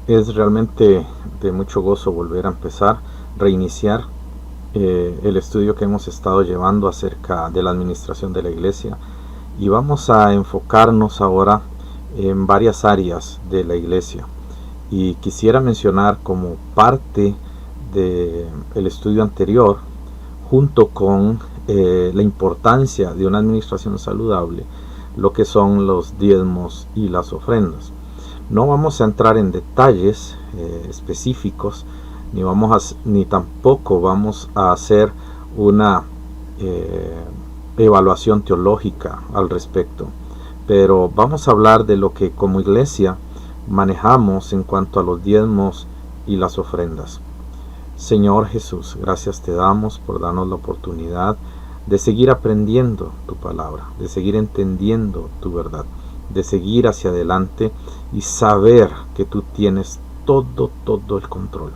Es realmente de mucho gozo volver a empezar, reiniciar el estudio que hemos estado llevando acerca de la administración de la iglesia, y vamos a enfocarnos ahora en varias áreas de la iglesia. Y quisiera mencionar como parte del estudio anterior, junto con la importancia de una administración saludable, lo que son los diezmos y las ofrendas. No vamos a entrar en detalles específicos, ni tampoco vamos a hacer una evaluación teológica al respecto, pero vamos a hablar de lo que como iglesia manejamos en cuanto a los diezmos y las ofrendas. Señor Jesús, gracias te damos por darnos la oportunidad de seguir aprendiendo tu palabra, de seguir entendiendo tu verdad, de seguir hacia adelante y saber que tú tienes todo el control.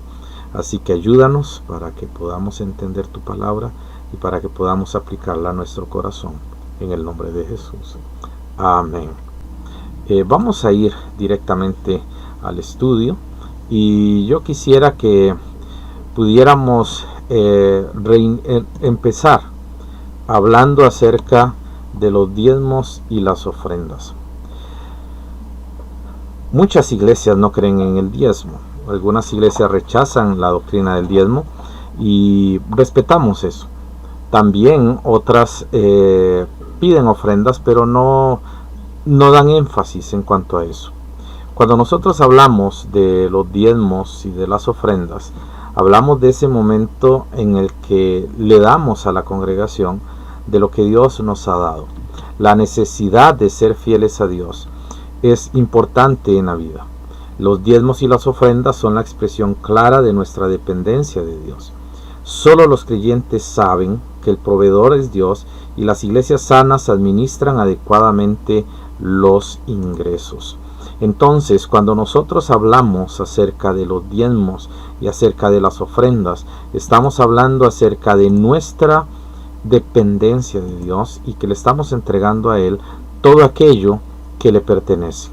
Así que ayúdanos para que podamos entender tu palabra y para que podamos aplicarla a nuestro corazón, en el nombre de Jesús. Amén. Vamos a ir directamente al estudio, y yo quisiera que pudiéramos empezar hablando acerca de los diezmos y las ofrendas. Muchas iglesias no creen en el diezmo. Algunas iglesias rechazan la doctrina del diezmo y respetamos eso. También otras piden ofrendas, pero no dan énfasis en cuanto a eso. Cuando nosotros hablamos de los diezmos y de las ofrendas, hablamos de ese momento en el que le damos a la congregación de lo que Dios nos ha dado. La necesidad de ser fieles a Dios es importante en la vida. Los diezmos y las ofrendas son la expresión clara de nuestra dependencia de Dios. Solo los creyentes saben que el proveedor es Dios, y las iglesias sanas administran adecuadamente los ingresos. Entonces, cuando nosotros hablamos acerca de los diezmos y acerca de las ofrendas, estamos hablando acerca de nuestra dependencia de Dios, y que le estamos entregando a Él todo aquello que le pertenece.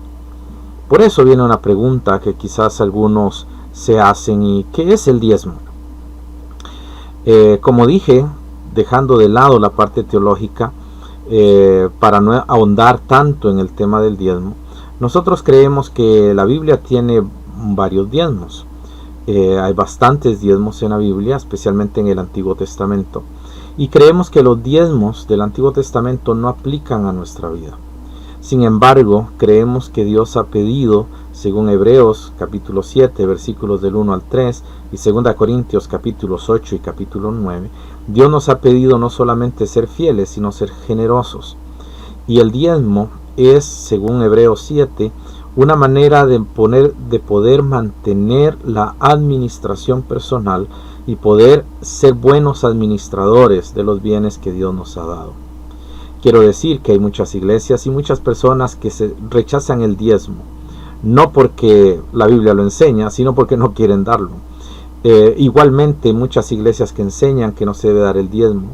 Por eso viene una pregunta que quizás algunos se hacen: ¿y qué es el diezmo? Como dije, dejando de lado la parte teológica, para no ahondar tanto en el tema del diezmo, nosotros creemos que la Biblia tiene varios diezmos. Hay bastantes diezmos en la Biblia, especialmente en el Antiguo Testamento, y creemos que los diezmos del Antiguo Testamento no aplican a nuestra vida. Sin embargo, creemos que Dios ha pedido, según Hebreos capítulo 7, versículos del 1 al 3, y 2 Corintios capítulos 8 y capítulo 9, Dios nos ha pedido no solamente ser fieles, sino ser generosos. Y el diezmo es, según Hebreos 7, una manera de poder mantener la administración personal y poder ser buenos administradores de los bienes que Dios nos ha dado. Quiero decir que hay muchas iglesias y muchas personas que rechazan el diezmo, no porque la Biblia lo enseña, sino porque no quieren darlo. Igualmente, muchas iglesias que enseñan que no se debe dar el diezmo,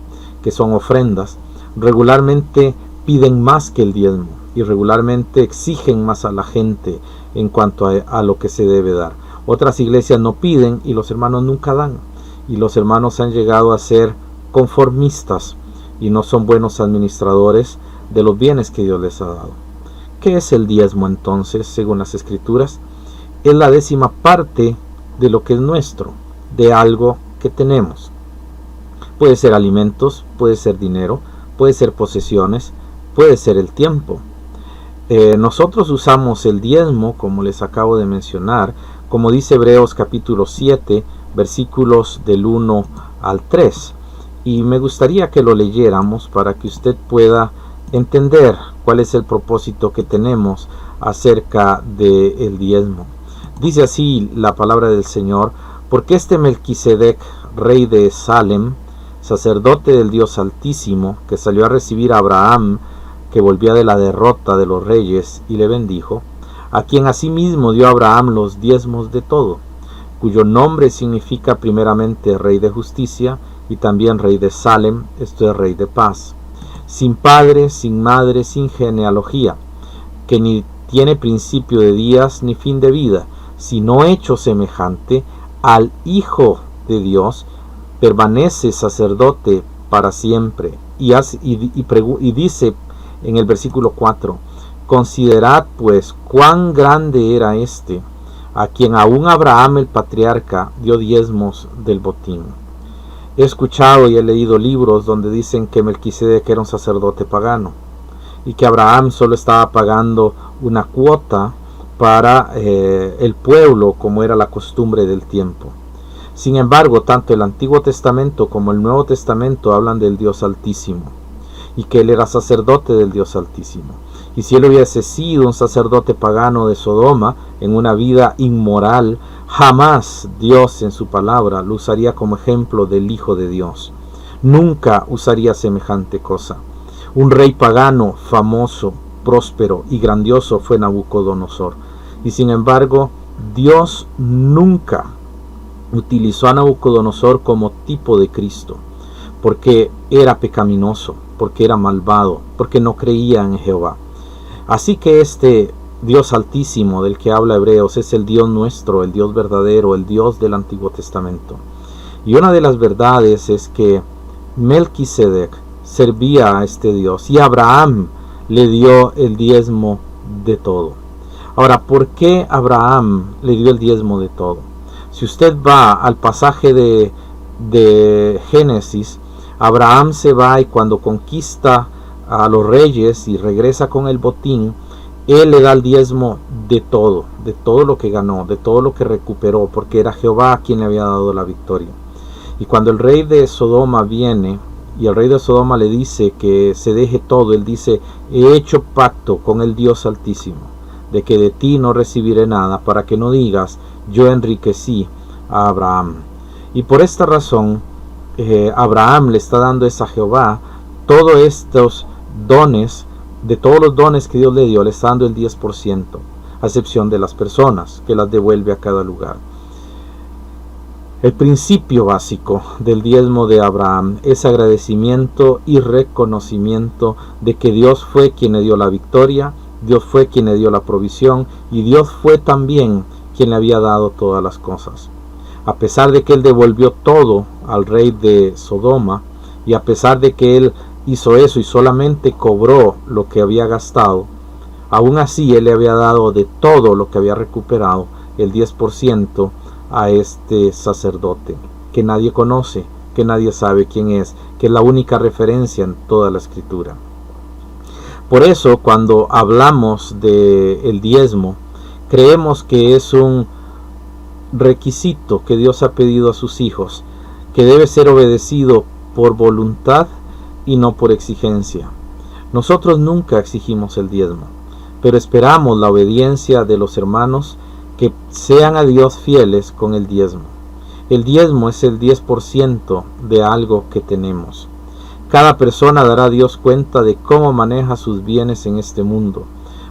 que son ofrendas, regularmente piden más que el diezmo y regularmente exigen más a la gente en cuanto a lo que se debe dar. Otras iglesias no piden y los hermanos nunca dan, y los hermanos han llegado a ser conformistas y no son buenos administradores de los bienes que Dios les ha dado. ¿Qué es el diezmo entonces, según las Escrituras? Es la 10ª parte de lo que es nuestro, de algo que tenemos. Puede ser alimentos, puede ser dinero, puede ser posesiones, puede ser el tiempo. Nosotros usamos el diezmo, como les acabo de mencionar, como dice Hebreos capítulo 7, versículos del 1 al 3. Y me gustaría que lo leyéramos para que usted pueda entender cuál es el propósito que tenemos acerca del diezmo. Dice así la palabra del Señor: porque este Melquisedec, rey de Salem, sacerdote del Dios Altísimo, que salió a recibir a Abraham, que volvía de la derrota de los reyes, y le bendijo, a quien asimismo dio a Abraham los diezmos de todo, cuyo nombre significa primeramente Rey de Justicia, y también Rey de Salem, esto es Rey de Paz, sin padre, sin madre, sin genealogía, que ni tiene principio de días ni fin de vida, sino hecho semejante al Hijo de Dios, permanece sacerdote para siempre. Y dice en el versículo 4, considerad pues cuán grande era este, a quien aún Abraham el patriarca dio diezmos del botín. He escuchado y he leído libros donde dicen que Melquisedec era un sacerdote pagano y que Abraham solo estaba pagando una cuota para el pueblo, como era la costumbre del tiempo. Sin embargo, tanto el Antiguo Testamento como el Nuevo Testamento hablan del Dios Altísimo y que él era sacerdote del Dios Altísimo. Y si él hubiese sido un sacerdote pagano de Sodoma en una vida inmoral, jamás Dios en su palabra lo usaría como ejemplo del Hijo de Dios. Nunca usaría semejante cosa. Un rey pagano, famoso, próspero y grandioso fue Nabucodonosor. Y sin embargo, Dios nunca utilizó a Nabucodonosor como tipo de Cristo, porque era pecaminoso, porque era malvado, porque no creía en Jehová. Así que este Dios Altísimo del que habla Hebreos es el Dios nuestro, el Dios verdadero, el Dios del Antiguo Testamento. Y una de las verdades es que Melquisedec servía a este Dios y Abraham le dio el diezmo de todo. Ahora, ¿por qué Abraham le dio el diezmo de todo? Si usted va al pasaje de Génesis, Abraham se va y cuando conquista a los reyes y regresa con el botín, él le da el diezmo de todo lo que ganó, de todo lo que recuperó, porque era Jehová quien le había dado la victoria. Y cuando el rey de Sodoma viene y el rey de Sodoma le dice que se deje todo, él dice: he hecho pacto con el Dios Altísimo de que de ti no recibiré nada, para que no digas yo enriquecí a Abraham. Y por esta razón Abraham le está dando a Jehová todos estos dones. De todos los dones que Dios le dio, le está dando el 10%, a excepción de las personas, que las devuelve a cada lugar. El principio básico del diezmo de Abraham es agradecimiento y reconocimiento de que Dios fue quien le dio la victoria, Dios fue quien le dio la provisión y Dios fue también quien le había dado todas las cosas. A pesar de que él devolvió todo al rey de Sodoma, y a pesar de que él hizo eso y solamente cobró lo que había gastado, aún así él le había dado de todo lo que había recuperado el 10% a este sacerdote que nadie conoce, que nadie sabe quién es, que es la única referencia en toda la escritura. Por eso cuando hablamos del diezmo, creemos que es un requisito que Dios ha pedido a sus hijos, que debe ser obedecido por voluntad y no por exigencia. Nosotros nunca exigimos el diezmo, pero esperamos la obediencia de los hermanos que sean a Dios fieles con el diezmo. El diezmo es el 10% de algo que tenemos. Cada persona dará a Dios cuenta de cómo maneja sus bienes en este mundo.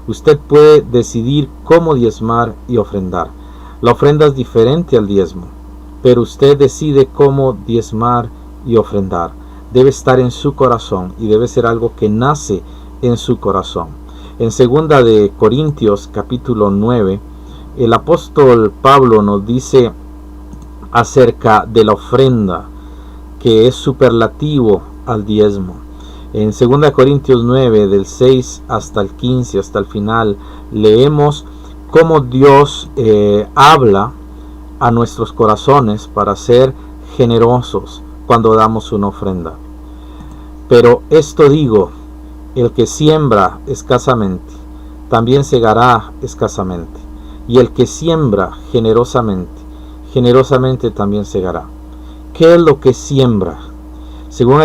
Usted puede decidir cómo diezmar y ofrendar. La ofrenda es diferente al diezmo, pero usted decide cómo diezmar y ofrendar. Debe estar en su corazón y debe ser algo que nace en su corazón. En 2 de Corintios capítulo 9, el apóstol Pablo nos dice acerca de la ofrenda, que es superlativo al diezmo. En 2 Corintios 9, del 6 hasta el 15, hasta el final, leemos cómo Dios habla a nuestros corazones para ser generosos cuando damos una ofrenda. Pero esto digo, el que siembra escasamente, también segará escasamente. Y el que siembra generosamente, generosamente también segará. ¿Qué es lo que siembra? Según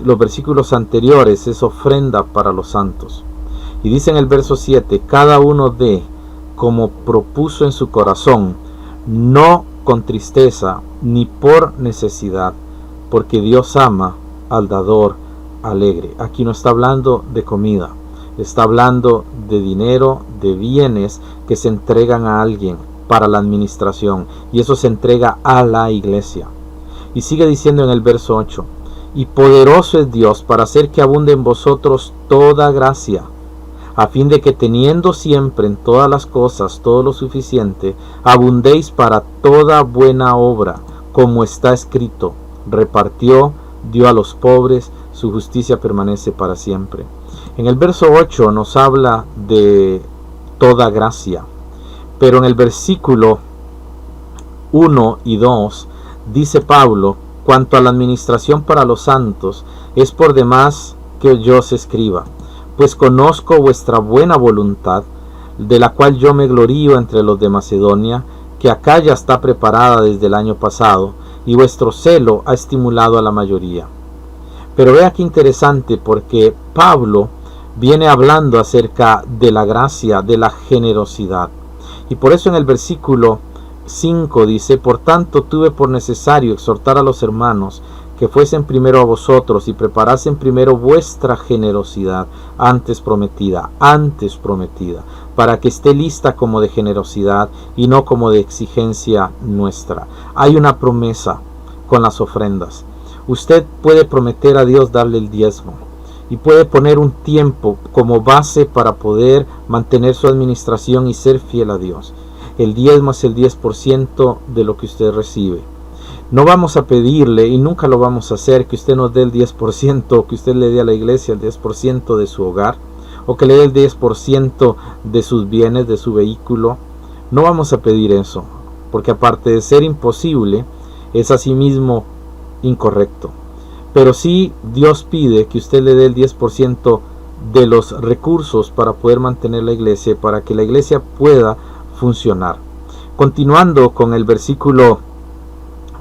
los versículos anteriores, es ofrenda para los santos. Y dice en el verso 7, cada uno dé como propuso en su corazón, no con tristeza ni por necesidad, porque Dios ama al dador alegre. Aquí no está hablando de comida, está hablando de dinero, de bienes que se entregan a alguien para la administración, y eso se entrega a la iglesia. Y sigue diciendo en el verso 8, y poderoso es Dios para hacer que abunde en vosotros toda gracia, a fin de que teniendo siempre en todas las cosas todo lo suficiente, abundéis para toda buena obra, como está escrito, repartió, dio a los pobres, su justicia permanece para siempre. En el verso 8 nos habla de toda gracia, pero en el versículo 1 y 2 dice Pablo: cuanto a la administración para los santos, es por demás que yo os escriba, pues conozco vuestra buena voluntad, de la cual yo me glorío entre los de Macedonia, que acá ya está preparada desde el año pasado, y vuestro celo ha estimulado a la mayoría. Pero vea qué interesante, porque Pablo viene hablando acerca de la gracia, de la generosidad. Y por eso en el versículo 5 dice: por tanto tuve por necesario exhortar a los hermanos que fuesen primero a vosotros y preparasen primero vuestra generosidad antes prometida, para que esté lista como de generosidad y no como de exigencia nuestra. Hay una promesa con las ofrendas. Usted puede prometer a Dios darle el diezmo y puede poner un tiempo como base para poder mantener su administración y ser fiel a Dios. El diezmo es el 10% de lo que usted recibe. No vamos a pedirle, y nunca lo vamos a hacer, que usted nos dé el 10%, o que usted le dé a la iglesia el 10% de su hogar, o que le dé el 10% de sus bienes, de su vehículo. No vamos a pedir eso, porque aparte de ser imposible, es asimismo incorrecto. Pero sí, Dios pide que usted le dé el 10% de los recursos para poder mantener la iglesia, para que la iglesia pueda funcionar. Continuando con el versículo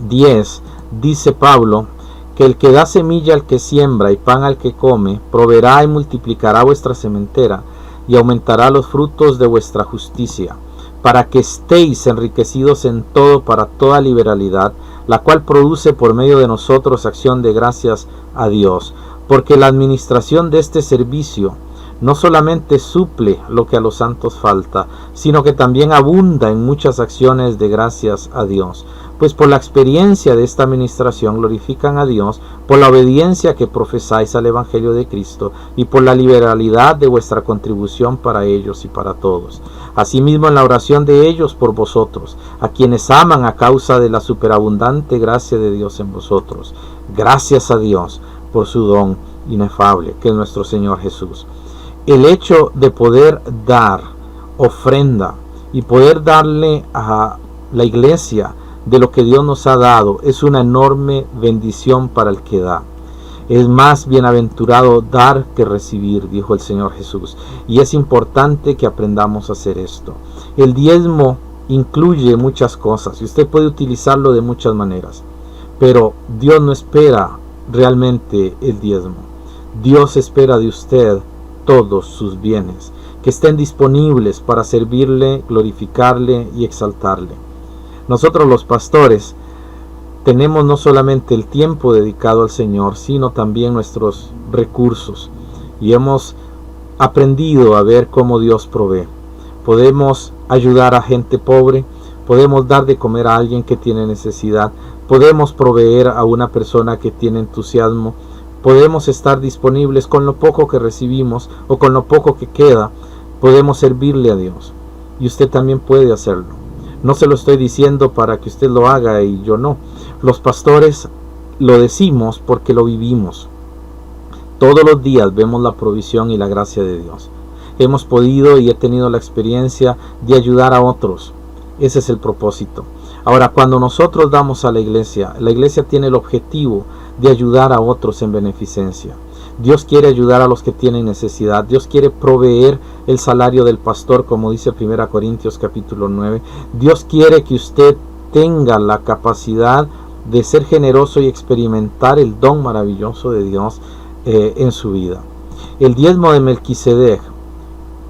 10, dice Pablo que el que da semilla al que siembra y pan al que come, proveerá y multiplicará vuestra sementera y aumentará los frutos de vuestra justicia, para que estéis enriquecidos en todo para toda liberalidad, la cual produce por medio de nosotros acción de gracias a Dios, porque la administración de este servicio no solamente suple lo que a los santos falta, sino que también abunda en muchas acciones de gracias a Dios. Pues por la experiencia de esta administración glorifican a Dios por la obediencia que profesáis al Evangelio de Cristo y por la liberalidad de vuestra contribución para ellos y para todos. Asimismo en la oración de ellos por vosotros, a quienes aman a causa de la superabundante gracia de Dios en vosotros. Gracias a Dios por su don inefable, que es nuestro Señor Jesús. El hecho de poder dar ofrenda y poder darle a la iglesia de lo que Dios nos ha dado es una enorme bendición para el que da. Es más bienaventurado dar que recibir, dijo el Señor Jesús. Y es importante que aprendamos a hacer esto. El diezmo incluye muchas cosas y usted puede utilizarlo de muchas maneras. Pero Dios no espera realmente el diezmo. Dios espera de usted todos sus bienes, que estén disponibles para servirle, glorificarle y exaltarle. Nosotros los pastores tenemos no solamente el tiempo dedicado al Señor, sino también nuestros recursos, y hemos aprendido a ver cómo Dios provee. Podemos ayudar a gente pobre, podemos dar de comer a alguien que tiene necesidad, podemos proveer a una persona que tiene entusiasmo, podemos estar disponibles con lo poco que recibimos o con lo poco que queda, podemos servirle a Dios, y usted también puede hacerlo. No se lo estoy diciendo para que usted lo haga y yo no. Los pastores lo decimos porque lo vivimos. Todos los días vemos la provisión y la gracia de Dios. Hemos podido y he tenido la experiencia de ayudar a otros. Ese es el propósito. Ahora, cuando nosotros damos a la iglesia tiene el objetivo de ayudar a otros en beneficencia. Dios quiere ayudar a los que tienen necesidad. Dios quiere proveer el salario del pastor, como dice 1 Corintios capítulo 9. Dios quiere que usted tenga la capacidad de ser generoso y experimentar el don maravilloso de Dios en su vida. El diezmo de Melquisedec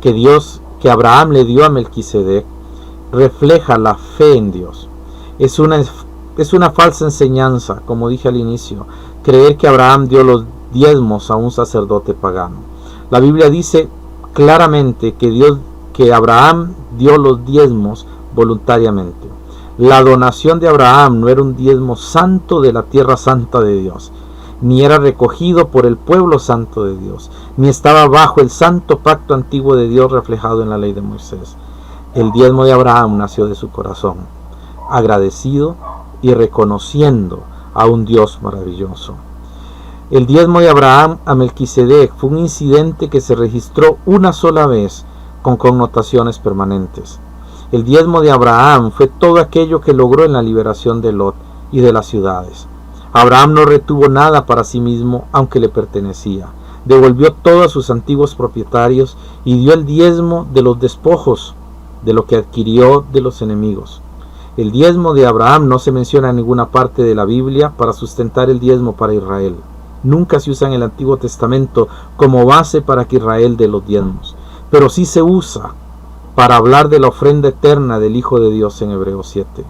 que Abraham le dio a Melquisedec refleja la fe en Dios. Es una falsa enseñanza, como dije al inicio, creer que Abraham dio los diezmos a un sacerdote pagano. La Biblia dice claramente que Abraham dio los diezmos voluntariamente. La donación de Abraham no era un diezmo santo de la tierra santa de Dios. ni era recogido por el pueblo santo de Dios, ni estaba bajo el santo pacto antiguo de Dios reflejado en la ley de Moisés. El diezmo de Abraham nació de su corazón, agradecido y reconociendo a un Dios maravilloso. El diezmo de Abraham a Melquisedec fue un incidente que se registró una sola vez con connotaciones permanentes. El diezmo de Abraham fue todo aquello que logró en la liberación de Lot y de las ciudades. Abraham no retuvo nada para sí mismo, aunque le pertenecía. Devolvió todo a sus antiguos propietarios y dio el diezmo de los despojos, de lo que adquirió de los enemigos. El diezmo de Abraham no se menciona en ninguna parte de la Biblia para sustentar el diezmo para Israel. Nunca se usa en el Antiguo Testamento como base para que Israel dé los diezmos, pero sí se usa para hablar de la ofrenda eterna del Hijo de Dios en Hebreos 7,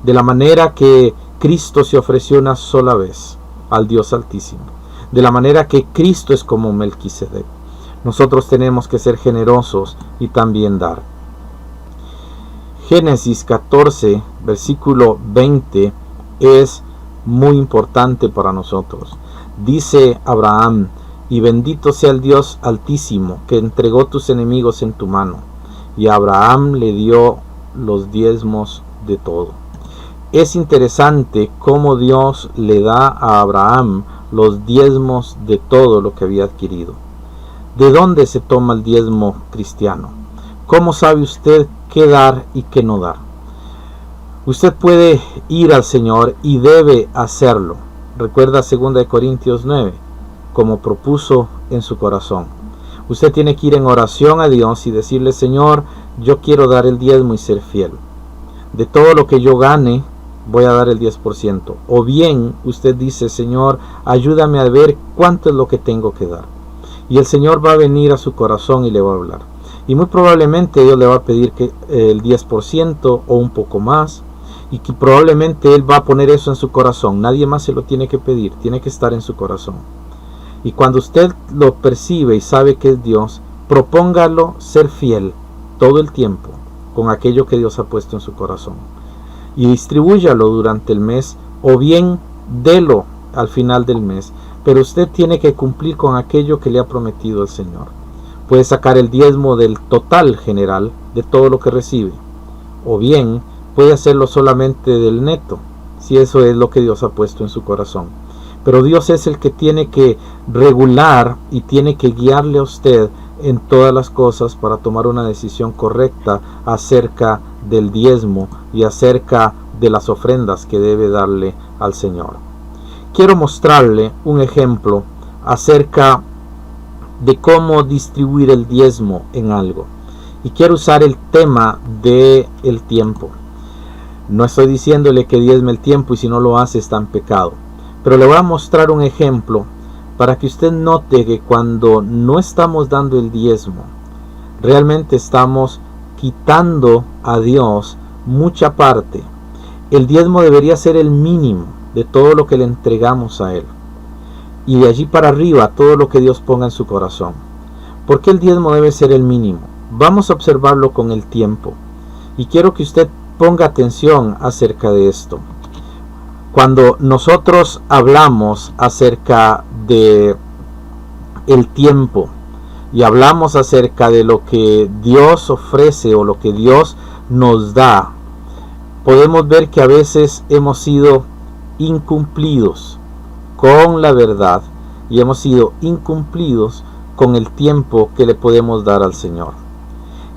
de la manera que Cristo se ofreció una sola vez al Dios Altísimo, de la manera que Cristo es como Melquisedec. Nosotros tenemos que ser generosos y también dar. Génesis 14, versículo 20 es muy importante para nosotros. Dice Abraham: y bendito sea el Dios Altísimo, que entregó tus enemigos en tu mano. Y Abraham le dio los diezmos de todo. Es interesante cómo Dios le da a Abraham los diezmos de todo lo que había adquirido. ¿De dónde se toma el diezmo cristiano? ¿Cómo sabe usted qué dar y qué no dar? Usted puede ir al Señor y debe hacerlo. Recuerda 2 Corintios 9, como propuso en su corazón. Usted tiene que ir en oración a Dios y decirle: Señor, yo quiero dar el diezmo y ser fiel. De todo lo que yo gane, voy a dar el 10%. O bien, usted dice: Señor, ayúdame a ver cuánto es lo que tengo que dar. Y el Señor va a venir a su corazón y le va a hablar. Y muy probablemente Dios le va a pedir que el 10% o un poco más. Y que probablemente Él va a poner eso en su corazón. Nadie más se lo tiene que pedir, tiene que estar en su corazón. Y cuando usted lo percibe y sabe que es Dios, propóngalo ser fiel todo el tiempo con aquello que Dios ha puesto en su corazón. Y distribúyalo durante el mes, o bien délo al final del mes. Pero usted tiene que cumplir con aquello que le ha prometido el Señor. Puede sacar el diezmo del total general de todo lo que recibe, o bien puede hacerlo solamente del neto, si eso es lo que Dios ha puesto en su corazón. Pero Dios es el que tiene que regular y tiene que guiarle a usted en todas las cosas para tomar una decisión correcta acerca del diezmo y acerca de las ofrendas que debe darle al Señor. Quiero mostrarle un ejemplo acerca de cómo distribuir el diezmo en algo. Y quiero usar el tema del tiempo. No estoy diciéndole que diezme el tiempo y si no lo hace está en pecado. Pero le voy a mostrar un ejemplo para que usted note que cuando no estamos dando el diezmo, realmente estamos quitando a Dios mucha parte. El diezmo debería ser el mínimo de todo lo que le entregamos a Él. Y de allí para arriba todo lo que Dios ponga en su corazón. ¿Por qué el diezmo debe ser el mínimo? Vamos a observarlo con el tiempo. Y quiero que usted ponga atención acerca de esto. Cuando nosotros hablamos acerca de el tiempo y hablamos acerca de lo que Dios ofrece o lo que Dios nos da, podemos ver que a veces hemos sido incumplidos con la verdad y hemos sido incumplidos con el tiempo que le podemos dar al Señor.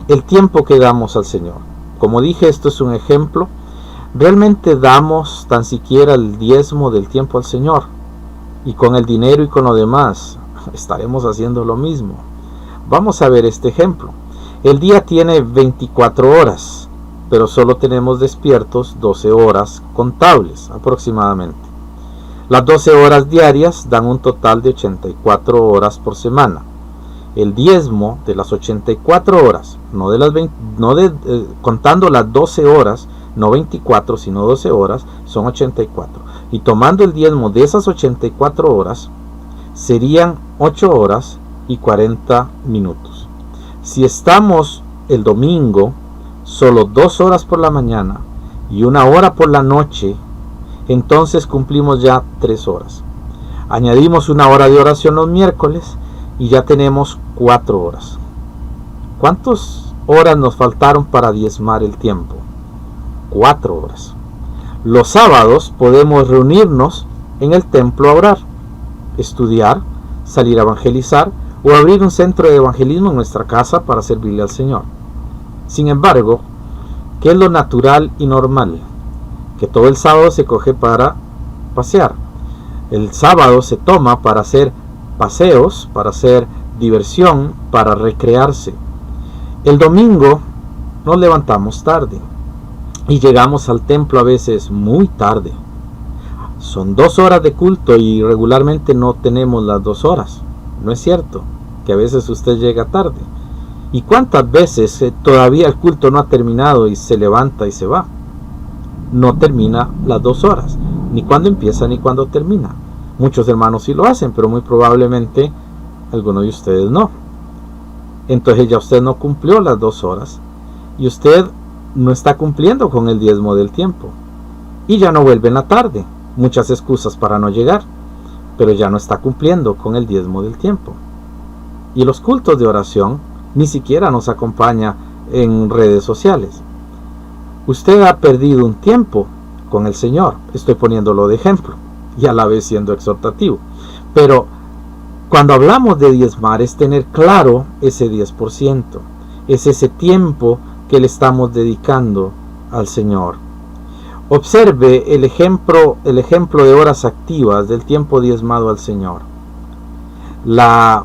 El tiempo que damos al Señor. Como dije, esto es un ejemplo. ¿Realmente damos tan siquiera el diezmo del tiempo al Señor? Y con el dinero y con lo demás estaremos haciendo lo mismo. Vamos a ver este ejemplo. El día tiene 24 horas, pero solo tenemos despiertos 12 horas contables aproximadamente. Las 12 horas diarias dan un total de 84 horas por semana. El diezmo de las 84 horas, no de las 20, contando las 12 horas, no 24 sino 12 horas, son 84. Y tomando el diezmo de esas 84 horas, serían 8 horas y 40 minutos. Si estamos el domingo, solo 2 horas por la mañana y 1 hora por la noche, entonces cumplimos ya 3 horas. Añadimos una hora de oración los miércoles y ya tenemos 4 horas. ¿Cuántas horas nos faltaron para diezmar el tiempo? 4 horas. Los sábados podemos reunirnos en el templo a orar, estudiar, salir a evangelizar o abrir un centro de evangelismo en nuestra casa para servirle al Señor. Sin embargo, ¿qué es lo natural y normal? Que todo el sábado se coge para pasear. El sábado se toma para hacer paseos, para hacer diversión, para recrearse. El domingo nos levantamos tarde y llegamos al templo a veces muy tarde. Son 2 horas de culto y regularmente no tenemos las 2 horas. No es cierto que a veces usted llega tarde. ¿Y cuántas veces todavía el culto no ha terminado y se levanta y se va? No termina las 2 horas, ni cuando empieza ni cuando termina. Muchos hermanos sí lo hacen, pero muy probablemente algunos de ustedes no. Entonces ya usted no cumplió las 2 horas y usted no está cumpliendo con el diezmo del tiempo. Y ya no vuelve en la tarde. Muchas excusas para no llegar, pero ya no está cumpliendo con el diezmo del tiempo. Y los cultos de oración ni siquiera nos acompaña en redes sociales. Usted ha perdido un tiempo con el Señor. Estoy poniéndolo de ejemplo y a la vez siendo exhortativo. Pero cuando hablamos de diezmar es tener claro ese 10%. Es ese tiempo que le estamos dedicando al Señor. Observe el ejemplo de horas activas del tiempo diezmado al Señor. La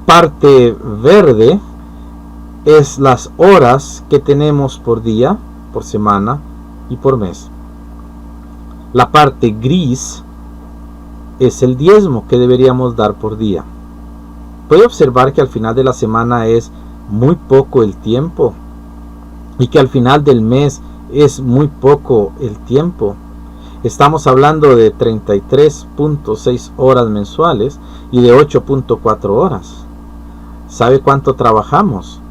parte verde es las horas que tenemos por día, por semana y por mes. La parte gris es el diezmo que deberíamos dar por día. Puede observar que al final de la semana es muy poco el tiempo y que al final del mes es muy poco el tiempo. Estamos hablando de 33.6 horas mensuales y de 8.4 horas. ¿Sabe cuánto trabajamos?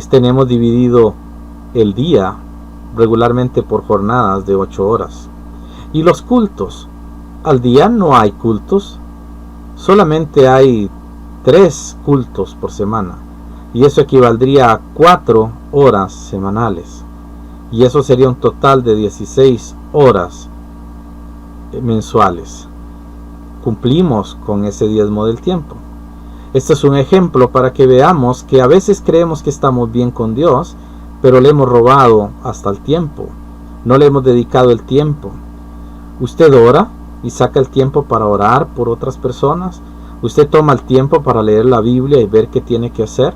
Tenemos dividido el día regularmente por jornadas de 8 horas. Y los cultos. Al día no hay cultos. Solamente hay 3 cultos por semana. Y eso equivaldría a 4 horas semanales. Y eso sería un total de 16 horas mensuales. Cumplimos con ese diezmo del tiempo. Este es un ejemplo para que veamos que a veces creemos que estamos bien con Dios, pero le hemos robado hasta el tiempo. No le hemos dedicado el tiempo. ¿Usted ora y saca el tiempo para orar por otras personas? ¿Usted toma el tiempo para leer la Biblia y ver qué tiene que hacer?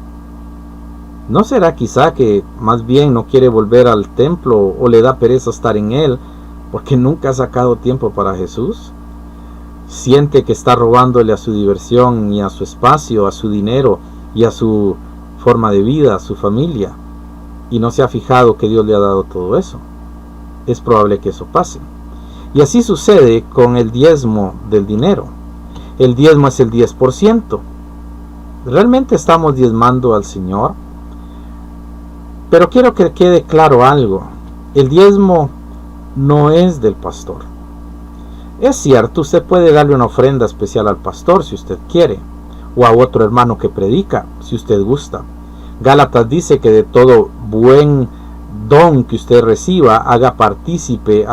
¿No será quizá que más bien no quiere volver al templo o le da pereza estar en él porque nunca ha sacado tiempo para Jesús? Siente que está robándole a su diversión y a su espacio, a su dinero y a su forma de vida, a su familia, y no se ha fijado que Dios le ha dado todo eso. Es probable que eso pase. Y así sucede con el diezmo del dinero. El diezmo es el 10%. ¿Realmente estamos diezmando al Señor? Pero quiero que quede claro algo. El diezmo no es del pastor. Es cierto, usted puede darle una ofrenda especial al pastor si usted quiere, o a otro hermano que predica, si usted gusta. Gálatas dice que de todo buen don que usted reciba, haga partícipe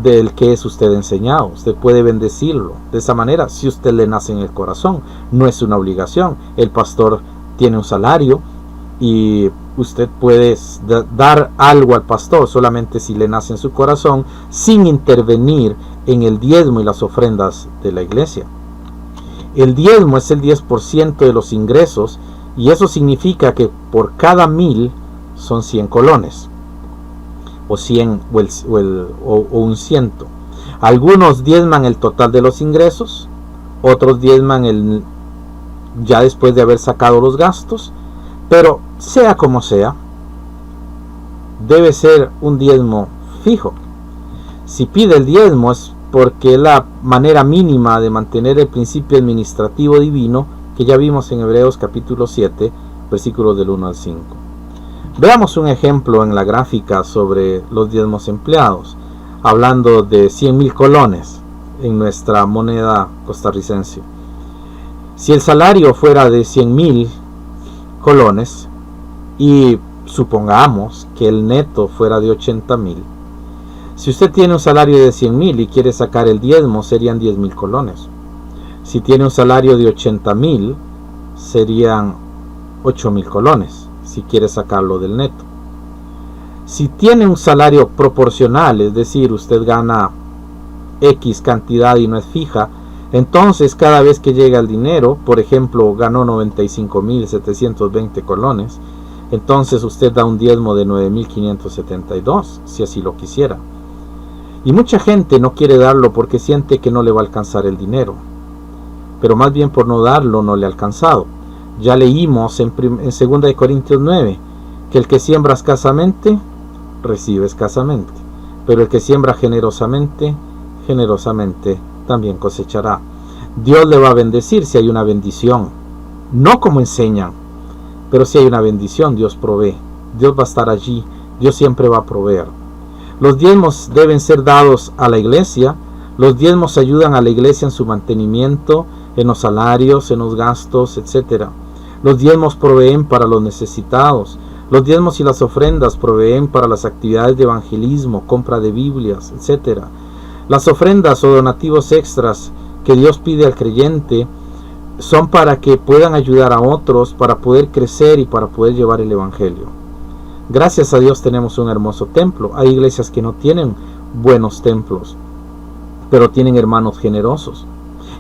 del que es usted enseñado. Usted puede bendecirlo de esa manera si usted le nace en el corazón. No es una obligación. El pastor tiene un salario y usted puede dar algo al pastor solamente si le nace en su corazón, sin intervenir en el diezmo y las ofrendas de la iglesia. El diezmo es el 10% de los ingresos, y eso significa que por cada 1000 son 100 colones, o 100 o un ciento. Algunos diezman el total de los ingresos, otros diezman ya después de haber sacado los gastos. Pero sea como sea, debe ser un diezmo fijo. Si pide el diezmo es porque es la manera mínima de mantener el principio administrativo divino que ya vimos en Hebreos capítulo 7, versículos del 1 al 5. Veamos un ejemplo en la gráfica sobre los diezmos empleados, hablando de 100,000 colones en nuestra moneda costarricense. Si el salario fuera de 100,000 colones y supongamos que el neto fuera de 80,000, si usted tiene un salario de 100,000 y quiere sacar el diezmo, serían 10,000 colones. Si tiene un salario de 80,000, serían 8,000 colones, si quiere sacarlo del neto. Si tiene un salario proporcional, es decir, usted gana X cantidad y no es fija, entonces cada vez que llega el dinero, por ejemplo, ganó 95,720 colones, entonces usted da un diezmo de 9,572, si así lo quisiera. Y mucha gente no quiere darlo porque siente que no le va a alcanzar el dinero, pero más bien por no darlo no le ha alcanzado. Ya leímos en 2 Corintios 9 que el que siembra escasamente recibe escasamente, pero el que siembra generosamente, generosamente también cosechará. Dios le va a bendecir si hay una bendición, no como enseñan, pero si hay una bendición, Dios provee, Dios va a estar allí, Dios siempre va a proveer. Los diezmos deben ser dados a la iglesia. Los diezmos ayudan a la iglesia en su mantenimiento, en los salarios, en los gastos, etc. Los diezmos proveen para los necesitados. Los diezmos y las ofrendas proveen para las actividades de evangelismo, compra de Biblias, etc. Las ofrendas o donativos extras que Dios pide al creyente son para que puedan ayudar a otros, para poder crecer y para poder llevar el evangelio. Gracias a Dios tenemos un hermoso templo. Hay iglesias que no tienen buenos templos, pero tienen hermanos generosos.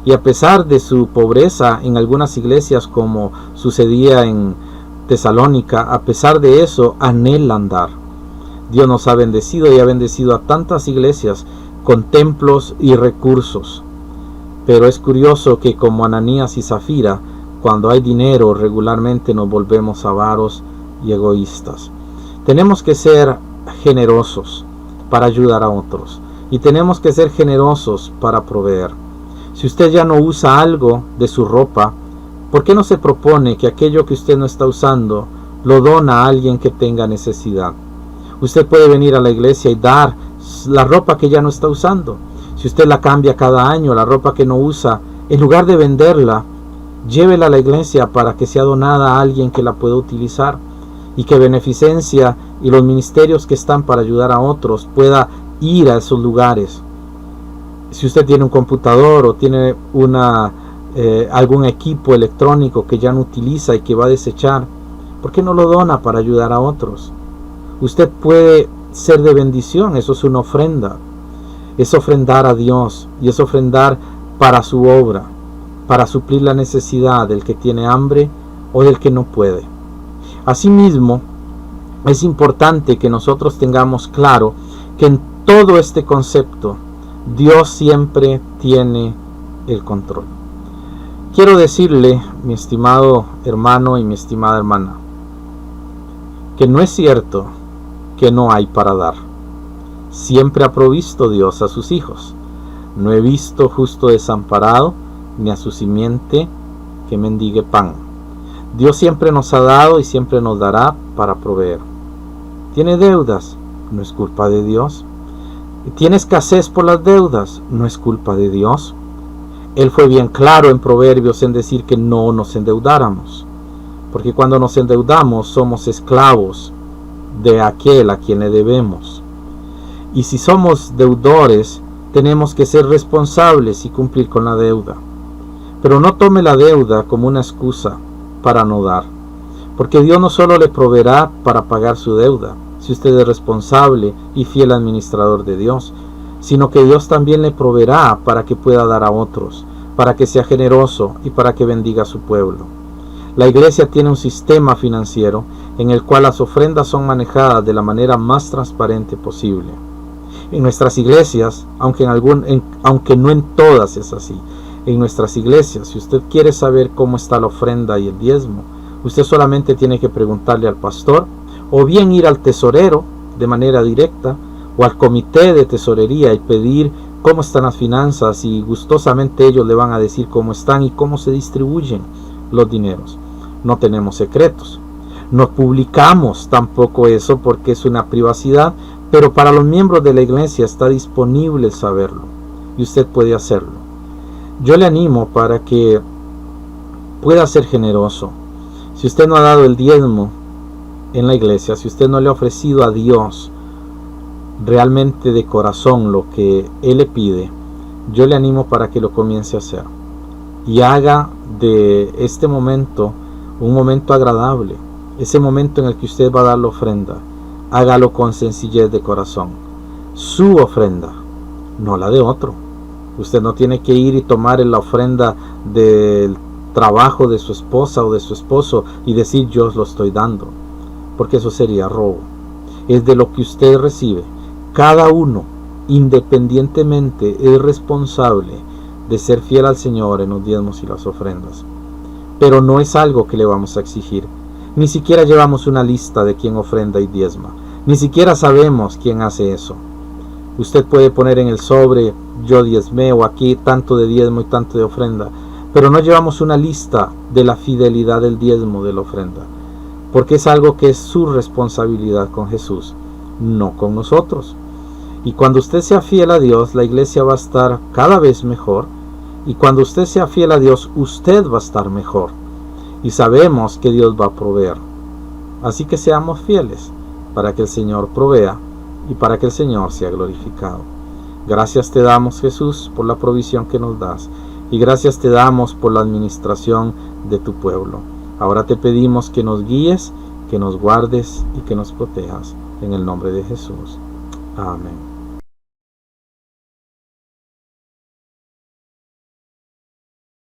Y a pesar de su pobreza en algunas iglesias, como sucedía en Tesalónica, a pesar de eso anhelan dar. Dios nos ha bendecido y ha bendecido a tantas iglesias con templos y recursos. Pero es curioso que como Ananías y Zafira, cuando hay dinero regularmente nos volvemos avaros y egoístas. Tenemos que ser generosos para ayudar a otros y tenemos que ser generosos para proveer. Si usted ya no usa algo de su ropa, ¿por qué no se propone que aquello que usted no está usando lo dona a alguien que tenga necesidad? Usted puede venir a la iglesia y dar la ropa que ya no está usando. Si usted la cambia cada año, la ropa que no usa, en lugar de venderla, llévela a la iglesia para que sea donada a alguien que la pueda utilizar, y que Beneficencia y los ministerios que están para ayudar a otros pueda ir a esos lugares. Si usted tiene un computador o tiene algún equipo electrónico que ya no utiliza y que va a desechar, ¿por qué no lo dona para ayudar a otros? Usted puede ser de bendición. Eso es una ofrenda. Es ofrendar a Dios y es ofrendar para su obra, para suplir la necesidad del que tiene hambre o del que no puede. Asimismo, es importante que nosotros tengamos claro que en todo este concepto Dios siempre tiene el control. Quiero decirle, mi estimado hermano y mi estimada hermana, que no es cierto que no hay para dar. Siempre ha provisto Dios a sus hijos. No he visto justo desamparado, ni a su simiente que mendigue pan. Dios siempre nos ha dado y siempre nos dará para proveer. ¿Tiene deudas? No es culpa de Dios. ¿Tiene escasez por las deudas? No es culpa de Dios. Él fue bien claro en Proverbios en decir que no nos endeudáramos, porque cuando nos endeudamos somos esclavos de aquel a quien le debemos. Y si somos deudores, tenemos que ser responsables y cumplir con la deuda. Pero no tome la deuda como una excusa para no dar, porque Dios no solo le proveerá para pagar su deuda, si usted es responsable y fiel administrador de Dios, sino que Dios también le proveerá para que pueda dar a otros, para que sea generoso y para que bendiga a su pueblo. La iglesia tiene un sistema financiero en el cual las ofrendas son manejadas de la manera más transparente posible. En nuestras iglesias, aunque no en todas es así, en nuestras iglesias, si usted quiere saber cómo está la ofrenda y el diezmo, usted solamente tiene que preguntarle al pastor, o bien ir al tesorero de manera directa, o al comité de tesorería y pedir cómo están las finanzas, y gustosamente ellos le van a decir cómo están y cómo se distribuyen los dineros. No tenemos secretos, no publicamos tampoco eso porque es una privacidad, pero para los miembros de la iglesia está disponible saberlo. y usted puede hacerlo. Yo le animo para que pueda ser generoso. Si usted no ha dado el diezmo en la iglesia, si usted no le ha ofrecido a Dios realmente de corazón lo que Él le pide, yo le animo para que lo comience a hacer y haga de este momento un momento agradable. Ese momento en el que usted va a dar la ofrenda, hágalo con sencillez de corazón. Su ofrenda, no la de otro. Usted no tiene que ir y tomar la ofrenda del trabajo de su esposa o de su esposo y decir yo os lo estoy dando, porque eso sería robo. Es de lo que usted recibe. Cada uno, independientemente, es responsable de ser fiel al Señor en los diezmos y las ofrendas. Pero no es algo que le vamos a exigir. Ni siquiera llevamos una lista de quién ofrenda y diezma. Ni siquiera sabemos quién hace eso. Usted puede poner en el sobre, yo diezmé, o aquí tanto de diezmo y tanto de ofrenda. Pero no llevamos una lista de la fidelidad del diezmo, de la ofrenda. Porque es algo que es su responsabilidad con Jesús, no con nosotros. Y cuando usted sea fiel a Dios, la iglesia va a estar cada vez mejor. Y cuando usted sea fiel a Dios, usted va a estar mejor. Y sabemos que Dios va a proveer. Así que seamos fieles para que el Señor provea y para que el Señor sea glorificado. Gracias te damos, Jesús, por la provisión que nos das. Y gracias te damos por la administración de tu pueblo. Ahora te pedimos que nos guíes, que nos guardes y que nos protejas. En el nombre de Jesús. Amén.